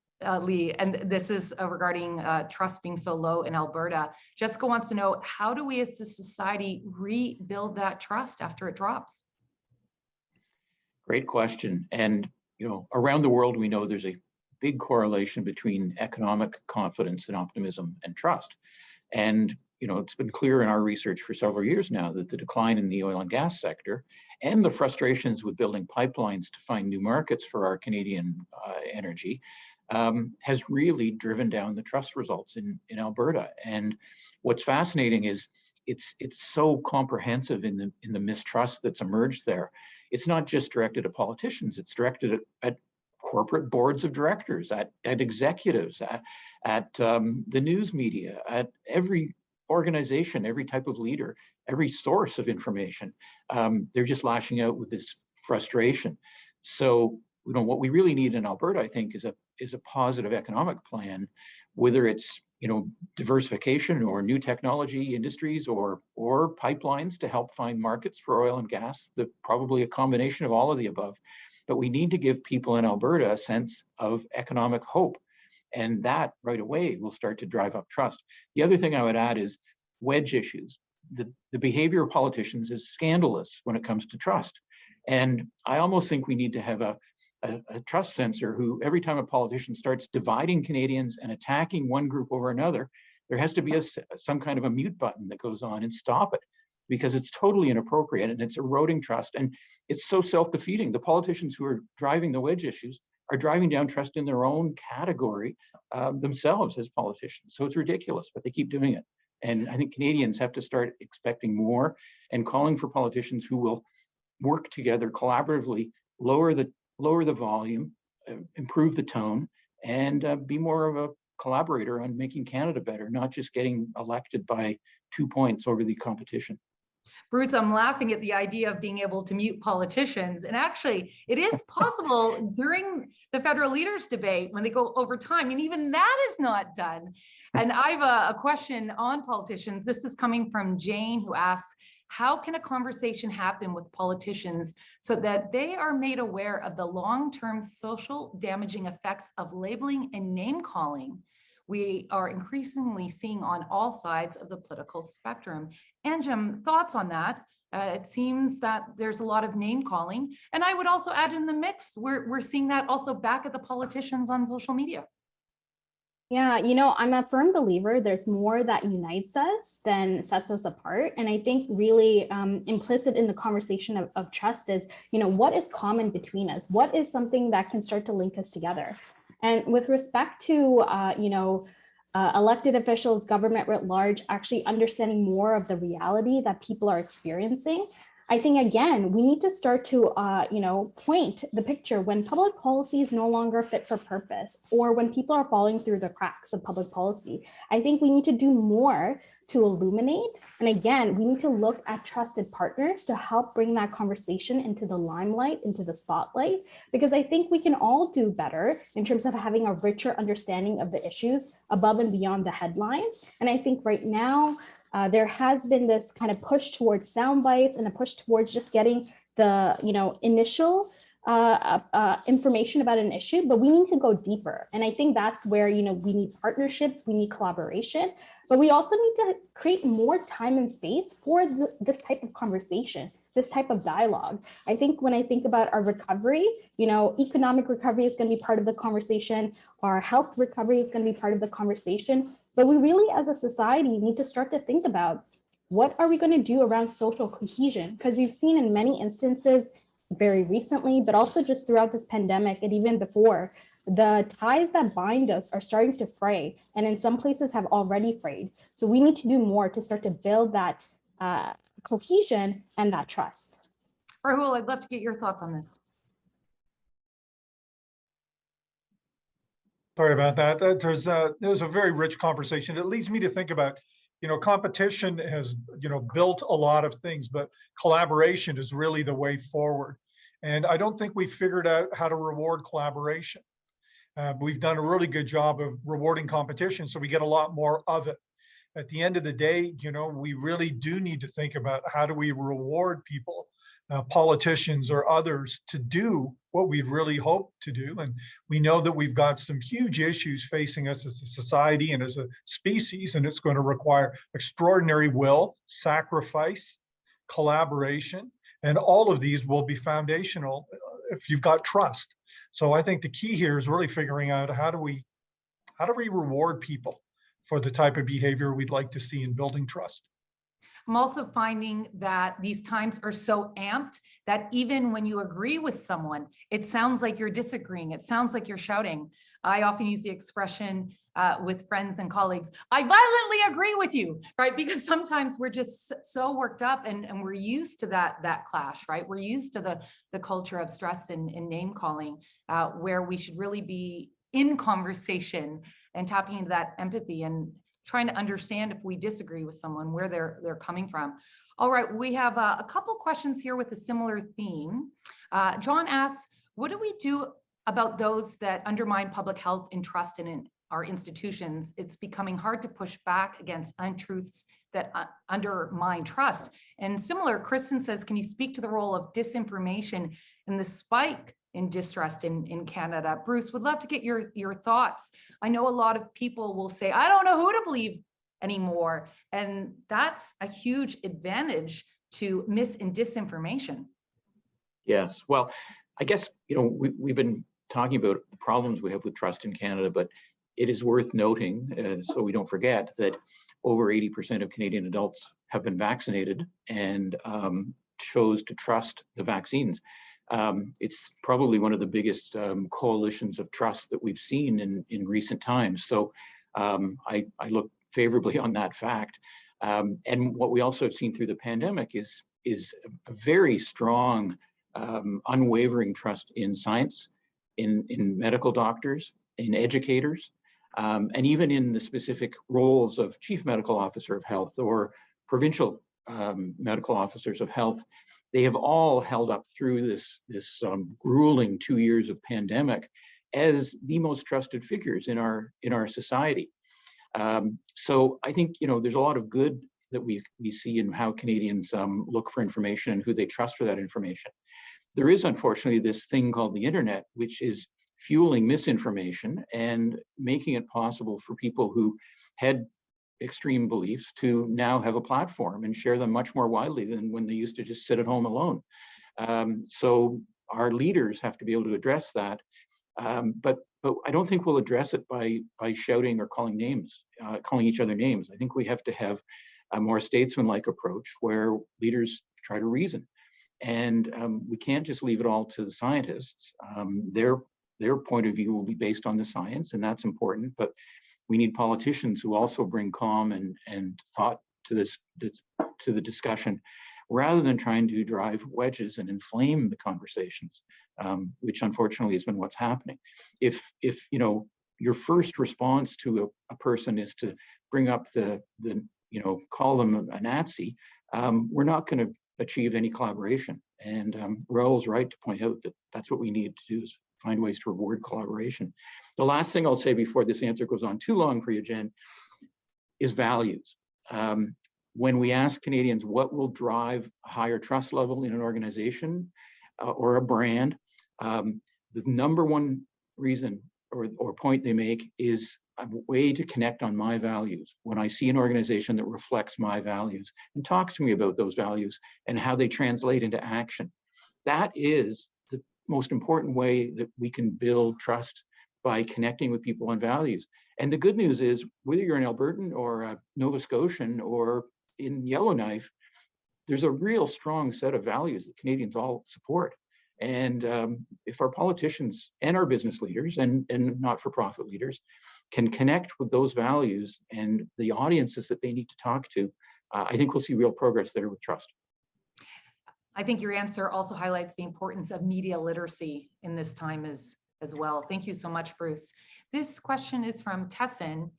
Speaker 1: and this is regarding trust being so low in Alberta. Jessica wants to know, how do we as a society rebuild that trust after it drops?
Speaker 2: Great question. And, around the world, we know there's a big correlation between economic confidence and optimism and trust. And, it's been clear in our research for several years now that the decline in the oil and gas sector and the frustrations with building pipelines to find new markets for our Canadian energy has really driven down the trust results in Alberta. And what's fascinating is it's so comprehensive in the mistrust that's emerged there. It's not just directed at politicians, it's directed at corporate boards of directors, at executives, at the news media, at every organization, every type of leader, every source of information. They're just lashing out with this frustration. So, what we really need in Alberta, I think, is a positive economic plan, whether it's diversification or new technology industries or pipelines to help find markets for oil and gas, probably a combination of all of the above. But we need to give people in Alberta a sense of economic hope. And that right away will start to drive up trust. The other thing I would add is wedge issues. The behavior of politicians is scandalous when it comes to trust. And I almost think we need to have a trust censor who, every time a politician starts dividing Canadians and attacking one group over another, there has to be some kind of a mute button that goes on and stop it, because it's totally inappropriate and it's eroding trust. And it's so self-defeating. The politicians who are driving the wedge issues are driving down trust in their own category themselves as politicians. So it's ridiculous, but they keep doing it. And I think Canadians have to start expecting more and calling for politicians who will work together collaboratively, lower the volume, improve the tone, and be more of a collaborator on making Canada better, not just getting elected by 2 points over the competition.
Speaker 1: Bruce, I'm laughing at the idea of being able to mute politicians. And actually, it is possible during the federal leaders debate when they go over time, and even that is not done. And I have a question on politicians. This is coming from Jane, who asks, how can a conversation happen with politicians so that they are made aware of the long-term social damaging effects of labeling and name calling we are increasingly seeing on all sides of the political spectrum? Anjum, thoughts on that? It seems that there's a lot of name calling. And I would also add in the mix, we're seeing that also back at the politicians on social media.
Speaker 5: Yeah, I'm a firm believer there's more that unites us than sets us apart. And I think really implicit in the conversation of trust is, what is common between us? What is something that can start to link us together? And with respect to, elected officials, government writ large, actually understanding more of the reality that people are experiencing, I think, again, we need to start to, point the picture when public policy is no longer fit for purpose, or when people are falling through the cracks of public policy. I think we need to do more to illuminate. And again, we need to look at trusted partners to help bring that conversation into the limelight, into the spotlight, because I think we can all do better in terms of having a richer understanding of the issues above and beyond the headlines. And I think right now, there has been this kind of push towards sound bites and a push towards just getting the initial information about an issue, but we need to go deeper. And I think that's where we need partnerships, we need collaboration, but we also need to create more time and space for this type of conversation, this type of dialogue. I think when I think about our recovery, economic recovery is going to be part of the conversation, our health recovery is going to be part of the conversation. But we really, as a society, need to start to think about what are we going to do around social cohesion? Because you've seen in many instances very recently, but also just throughout this pandemic and even before, the ties that bind us are starting to fray, and in some places have already frayed. So we need to do more to start to build that cohesion and that trust.
Speaker 1: Rahul, I'd love to get your thoughts on this.
Speaker 4: Sorry about that. There's a very rich conversation. It leads me to think about, competition has, built a lot of things, but collaboration is really the way forward. And I don't think we've figured out how to reward collaboration. We've done a really good job of rewarding competition, so we get a lot more of it. At the end of the day, we really do need to think about how do we reward people, politicians or others, to do what we really hope to do. And we know that we've got some huge issues facing us as a society and as a species, and it's going to require extraordinary will, sacrifice, collaboration, and all of these will be foundational if you've got trust. So I think the key here is really figuring out how do we reward people for the type of behavior we'd like to see in building trust.
Speaker 1: I'm also finding that these times are so amped that even when you agree with someone, it sounds like you're disagreeing. It sounds like you're shouting. I often use the expression with friends and colleagues, I violently agree with you, right? Because sometimes we're just so worked up and we're used to that clash, right? We're used to the culture of stress and name calling, where we should really be in conversation and tapping into that empathy and trying to understand if we disagree with someone, where they're coming from. All right, we have a couple questions here with a similar theme. John asks, what do we do about those that undermine public health and trust in our institutions? It's becoming hard to push back against untruths that undermine trust. And similar, Kristen says, can you speak to the role of disinformation and the spike in distrust in Canada? Bruce, would love to get your thoughts. I know a lot of people will say, I don't know who to believe anymore. And that's a huge advantage to mis and disinformation.
Speaker 2: Yes, well, I guess, we've been talking about the problems we have with trust in Canada, but it is worth noting, so we don't forget, that over 80% of Canadian adults have been vaccinated and chose to trust the vaccines. It's probably one of the biggest coalitions of trust that we've seen in recent times. So I look favorably on that fact. And what we also have seen through the pandemic is a very strong, unwavering trust in science, in medical doctors, in educators, and even in the specific roles of chief medical officer of health or provincial medical officers of health. They have all held up through this grueling 2 years of pandemic as the most trusted figures in our society. So I think there's a lot of good that we see in how Canadians look for information and who they trust for that information. There is unfortunately this thing called the internet, which is fueling misinformation and making it possible for people who had extreme beliefs to now have a platform and share them much more widely than when they used to just sit at home alone. So our leaders have to be able to address that. But I don't think we'll address it by shouting or calling each other names. I think we have to have a more statesman-like approach where leaders try to reason. And we can't just leave it all to the scientists. Their point of view will be based on the science, and that's important. But we need politicians who also bring calm and thought to the discussion, rather than trying to drive wedges and inflame the conversations, which unfortunately has been what's happening. If your first response to a person is to bring up call them a Nazi, we're not going to achieve any collaboration. And Rahul's right to point out that that's what we need to do, is find ways to reward collaboration. The last thing I'll say before this answer goes on too long for you, Jen, is values. When we ask Canadians what will drive a higher trust level in an organization or a brand, the number one reason or point they make is a way to connect on my values. When I see an organization that reflects my values and talks to me about those values and how they translate into action, that is the most important way that we can build trust, by connecting with people on values. And the good news is, whether you're an Albertan or a Nova Scotian or in Yellowknife, there's a real strong set of values that Canadians all support. And if our politicians and our business leaders and not-for-profit leaders can connect with those values and the audiences that they need to talk to, I think we'll see real progress there with trust.
Speaker 1: I think your answer also highlights the importance of media literacy in this time as well. Thank you so much, Bruce. This question is from Tessin.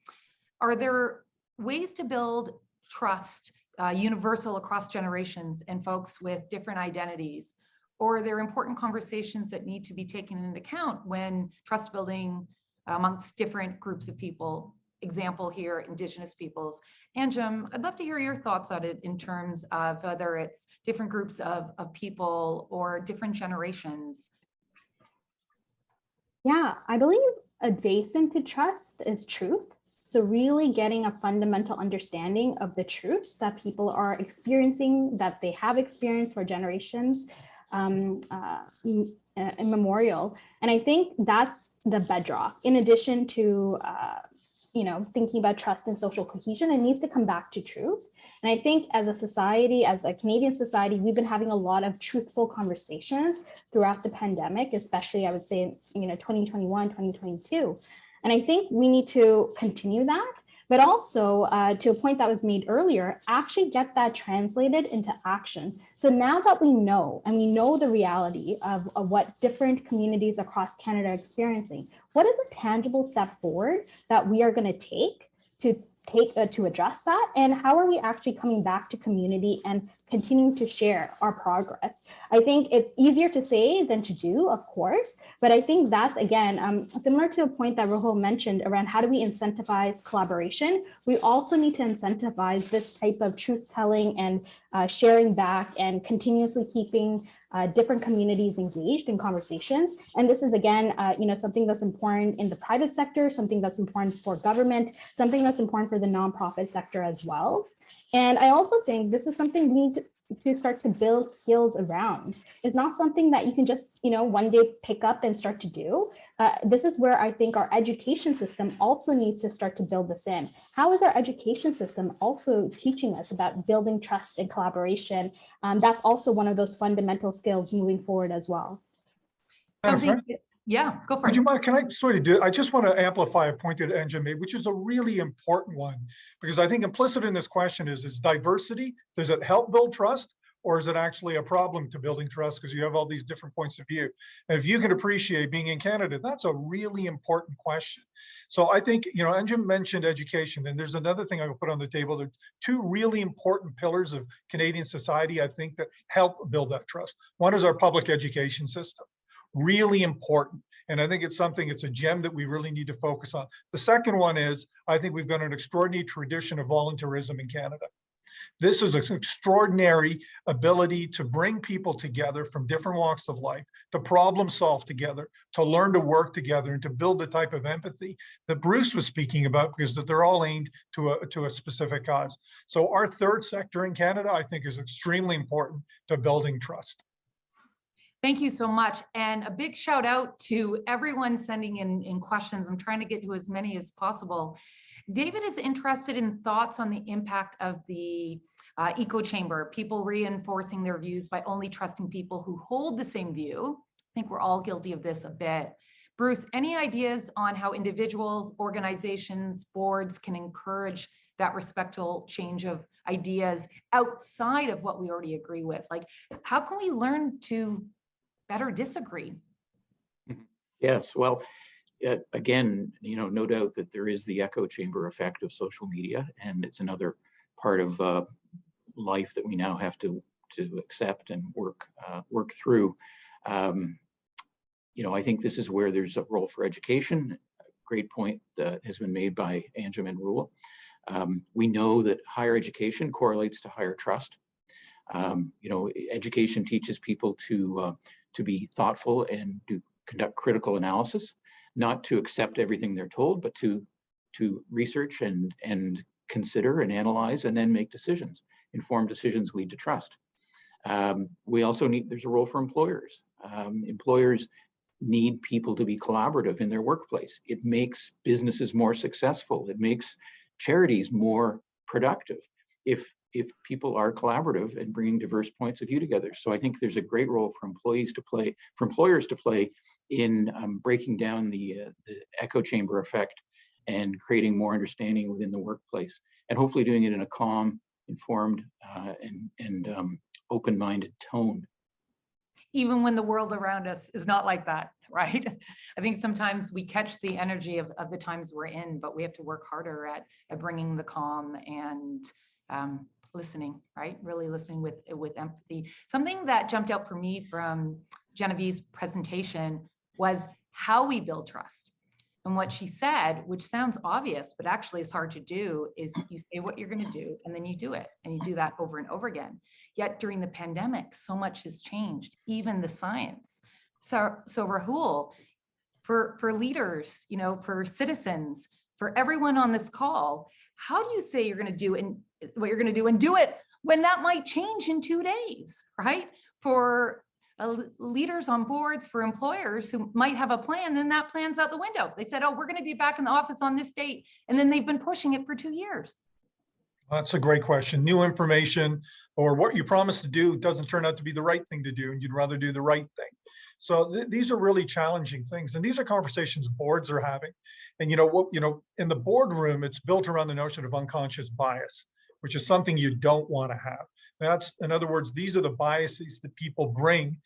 Speaker 1: Are there ways to build trust universal across generations and folks with different identities? Or are there important conversations that need to be taken into account when trust building amongst different groups of people? Example here, Indigenous peoples. Anjum, I'd love to hear your thoughts on it in terms of whether it's different groups of people or different generations.
Speaker 5: Yeah, I believe adjacent to trust is truth. So really getting a fundamental understanding of the truths that people are experiencing, that they have experienced for generations immemorial. And I think that's the bedrock. In addition to, thinking about trust and social cohesion, it needs to come back to truth. And I think as a society, as a Canadian society, we've been having a lot of truthful conversations throughout the pandemic, especially I would say, 2021, 2022. And I think we need to continue that, but also to a point that was made earlier, actually get that translated into action. So now that we know, and we know the reality of what different communities across Canada are experiencing, what is a tangible step forward that we are going to take to address that? And how are we actually coming back to community and continuing to share our progress? I think it's easier to say than to do, of course, but I think that's, again, similar to a point that Rahul mentioned around how do we incentivize collaboration. We also need to incentivize this type of truth telling and sharing back and continuously keeping different communities engaged in conversations. And this is, again, something that's important in the private sector, something that's important for government, something that's important for the nonprofit sector as well. And I also think this is something we need to start to build skills around. It's not something that you can just, one day pick up and start to do. This is where I think our education system also needs to start to build this in. How is our education system also teaching us about building trust and collaboration? That's also one of those fundamental skills moving forward as well.
Speaker 1: Yeah, go for
Speaker 4: Would
Speaker 1: it.
Speaker 4: you mind, can I sort of I just want to amplify a point that Anjum made, which is a really important one, because I think implicit in this question is diversity. Does it help build trust, or is it actually a problem to building trust because you have all these different points of view? And if you can appreciate being in Canada, that's a really important question. So I think, Anjum mentioned education, and there's another thing I will put on the table. There are two really important pillars of Canadian society, I think, that help build that trust. One is our public education system. Really important. And I think it's a gem that we really need to focus on. The second one is, I think we've got an extraordinary tradition of volunteerism in Canada. This is an extraordinary ability to bring people together from different walks of life, to problem solve together, to learn to work together, and to build the type of empathy that Bruce was speaking about, because that they're all aimed to a specific cause. So our third sector in Canada, I think, is extremely important to building trust.
Speaker 1: Thank you so much. And a big shout out to everyone sending in questions. I'm trying to get to as many as possible. David is interested in thoughts on the impact of the echo chamber, people reinforcing their views by only trusting people who hold the same view. I think we're all guilty of this a bit. Bruce, any ideas on how individuals, organizations, boards can encourage that respectful change of ideas outside of what we already agree with? Like, how can we learn to better disagree?
Speaker 2: Yes, well, again, no doubt that there is the echo chamber effect of social media, and it's another part of life that we now have to accept and work through. I think this is where there's a role for education. A great point that has been made by Anjum and Rahul. We know that higher education correlates to higher trust. Education teaches people to be thoughtful and to conduct critical analysis, not to accept everything they're told, but to research and consider and analyze and then make decisions. Informed decisions lead to trust. We also there's a role for employers. Employers need people to be collaborative in their workplace. It makes businesses more successful. It makes charities more productive if people are collaborative and bringing diverse points of view together. So I think there's a great role for employers to play in breaking down the echo chamber effect and creating more understanding within the workplace, and hopefully doing it in a calm, informed, and open-minded tone.
Speaker 1: Even when the world around us is not like that, right? I think sometimes we catch the energy of the times we're in, but we have to work harder at bringing the calm and listening, right? Really listening with empathy. Something that jumped out for me from Genevieve's presentation was how we build trust. And what she said, which sounds obvious, but actually is hard to do, is you say what you're going to do, and then you do it. And you do that over and over again. Yet during the pandemic, so much has changed, even the science. So Rahul, for leaders, for citizens, for everyone on this call, how do you say you're going to do and what you're going to do and do it when that might change in 2 days, right? For leaders on boards, for employers who might have a plan, then that plan's out the window. They said, oh, we're going to be back in the office on this date. And then they've been pushing it for 2 years.
Speaker 4: That's a great question. New information or what you promised to do doesn't turn out to be the right thing to do, and you'd rather do the right thing. So these are really challenging things, and these are conversations boards are having. And in the boardroom, it's built around the notion of unconscious bias, which is something you don't want to have. That's, in other words, these are the biases that people bring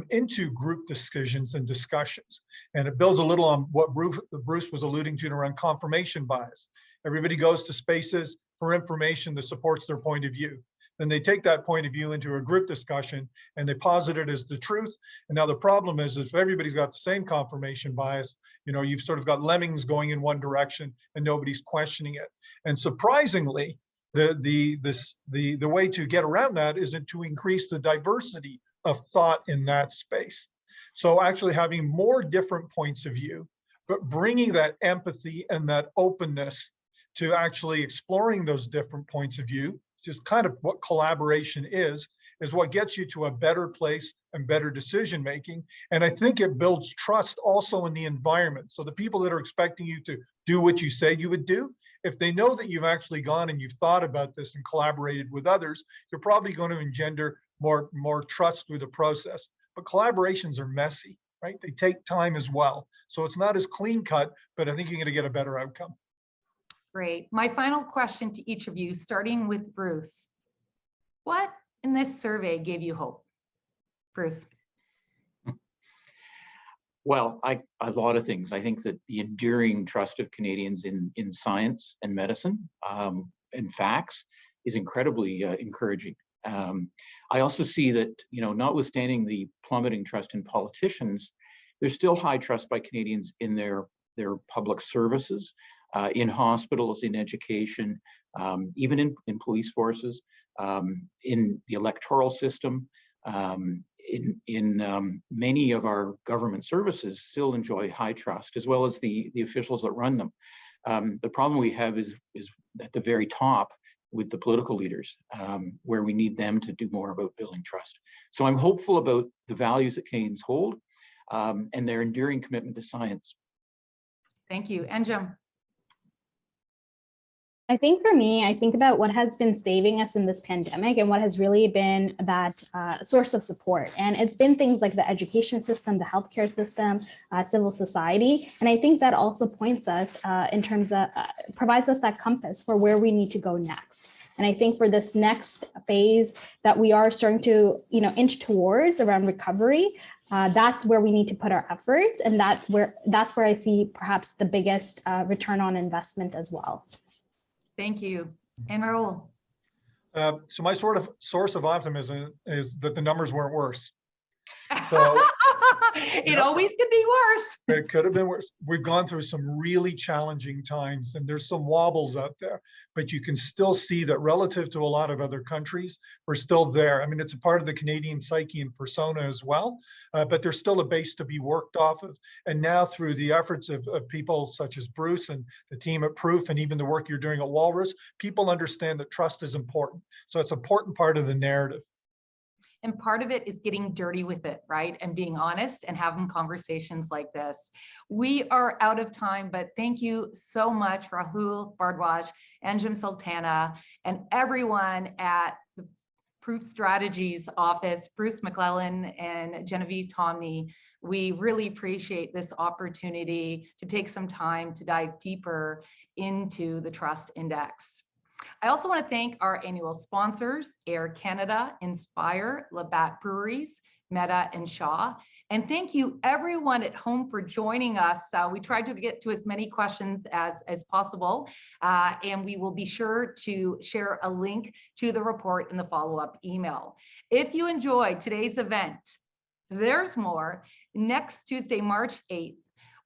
Speaker 4: into group decisions and discussions. And it builds a little on what Bruce was alluding to around confirmation bias. Everybody goes to spaces for information that supports their point of view. Then they take that point of view into a group discussion and they posit it as the truth. And now the problem is if everybody's got the same confirmation bias, you've sort of got lemmings going in one direction and nobody's questioning it. And surprisingly, the way to get around that isn't to increase the diversity of thought in that space. So actually having more different points of view, but bringing that empathy and that openness to actually exploring those different points of view, just kind of what collaboration is what gets you to a better place and better decision making. And I think it builds trust also in the environment. So the people that are expecting you to do what you say you would do, if they know that you've actually gone and you've thought about this and collaborated with others, you're probably going to engender more trust through the process. But collaborations are messy, right? They take time as well. So it's not as clean cut, but I think you're going to get a better outcome.
Speaker 1: Great. My final question to each of you, starting with Bruce. What in this survey gave you hope? Bruce.
Speaker 2: Well, a lot of things. I think that the enduring trust of Canadians in science and medicine and facts is incredibly encouraging. I also see that, notwithstanding the plummeting trust in politicians, there's still high trust by Canadians in their public services, in hospitals, in education, even in police forces, in the electoral system, in many of our government services still enjoy high trust, as well as the officials that run them. The problem we have is at the very top with the political leaders, where we need them to do more about building trust. So I'm hopeful about the values that Canadians hold and their enduring commitment to science.
Speaker 1: Thank you. Anjum.
Speaker 5: I think for me, I think about what has been saving us in this pandemic and what has really been that source of support. And it's been things like the education system, the healthcare system, civil society. And I think that also points us in terms of, provides us that compass for where we need to go next. And I think for this next phase that we are starting to, inch towards around recovery, that's where we need to put our efforts. And that's where I see perhaps the biggest return on investment as well.
Speaker 1: Thank you. And Rahul.
Speaker 4: So my sort of source of optimism is that the numbers weren't worse. So
Speaker 1: it always could be worse.
Speaker 4: It could have been worse. We've gone through some really challenging times and there's some wobbles out there, but you can still see that relative to a lot of other countries, we're still there. I mean, it's a part of the Canadian psyche and persona as well, but there's still a base to be worked off of. And now through the efforts of people such as Bruce and the team at Proof and even the work you're doing at Walrus, people understand that trust is important. So it's an important part of the narrative.
Speaker 1: And part of it is getting dirty with it, right? And being honest and having conversations like this. We are out of time, but thank you so much, Rahul, Bhardwaj, Anjum, Sultana, and everyone at the Proof Strategies office, Bruce MacLellan and Genevieve Tomney. We really appreciate this opportunity to take some time to dive deeper into the Trust Index. I also want to thank our annual sponsors, Air Canada, Inspire, Labatt Breweries, Meta, and Shaw. And thank you everyone at home for joining us. We tried to get to as many questions as possible, and we will be sure to share a link to the report in the follow-up email. If you enjoyed today's event, there's more. Next Tuesday, March 8th,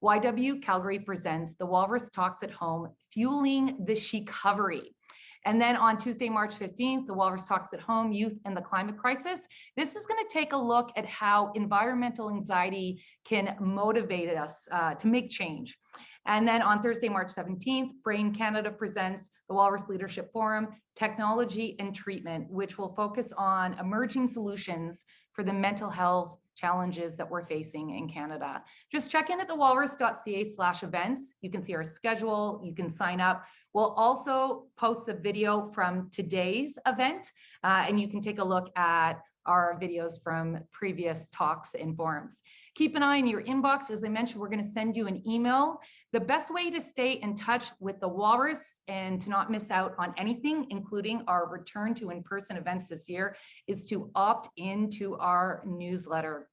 Speaker 1: YW Calgary presents the Walrus Talks at Home, Fueling the Chicovery. And then on Tuesday, March 15th, the Walrus Talks at Home, Youth and the Climate Crisis. This is going to take a look at how environmental anxiety can motivate us to make change. And then on Thursday, March 17th, Brain Canada presents the Walrus Leadership Forum, Technology and Treatment, which will focus on emerging solutions for the mental health challenges that we're facing in Canada. Just check in at thewalrus.ca/events. You can see our schedule, you can sign up. We'll also post the video from today's event, and you can take a look at our videos from previous talks and forums. Keep an eye on your inbox. As I mentioned, we're going to send you an email. The best way to stay in touch with the Walrus and to not miss out on anything, including our return to in-person events this year, is to opt into our newsletter.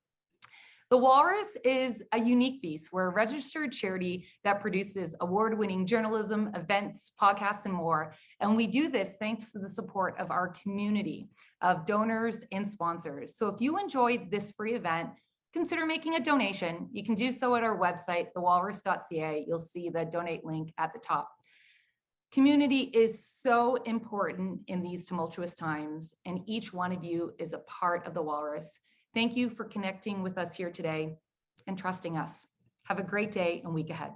Speaker 1: The Walrus is a unique beast. We're a registered charity that produces award-winning journalism, events, podcasts, and more. And we do this thanks to the support of our community of donors and sponsors. So if you enjoyed this free event, consider making a donation. You can do so at our website, thewalrus.ca. You'll see the donate link at the top. Community is so important in these tumultuous times, and each one of you is a part of the Walrus. Thank you for connecting with us here today and trusting us. Have a great day and week ahead.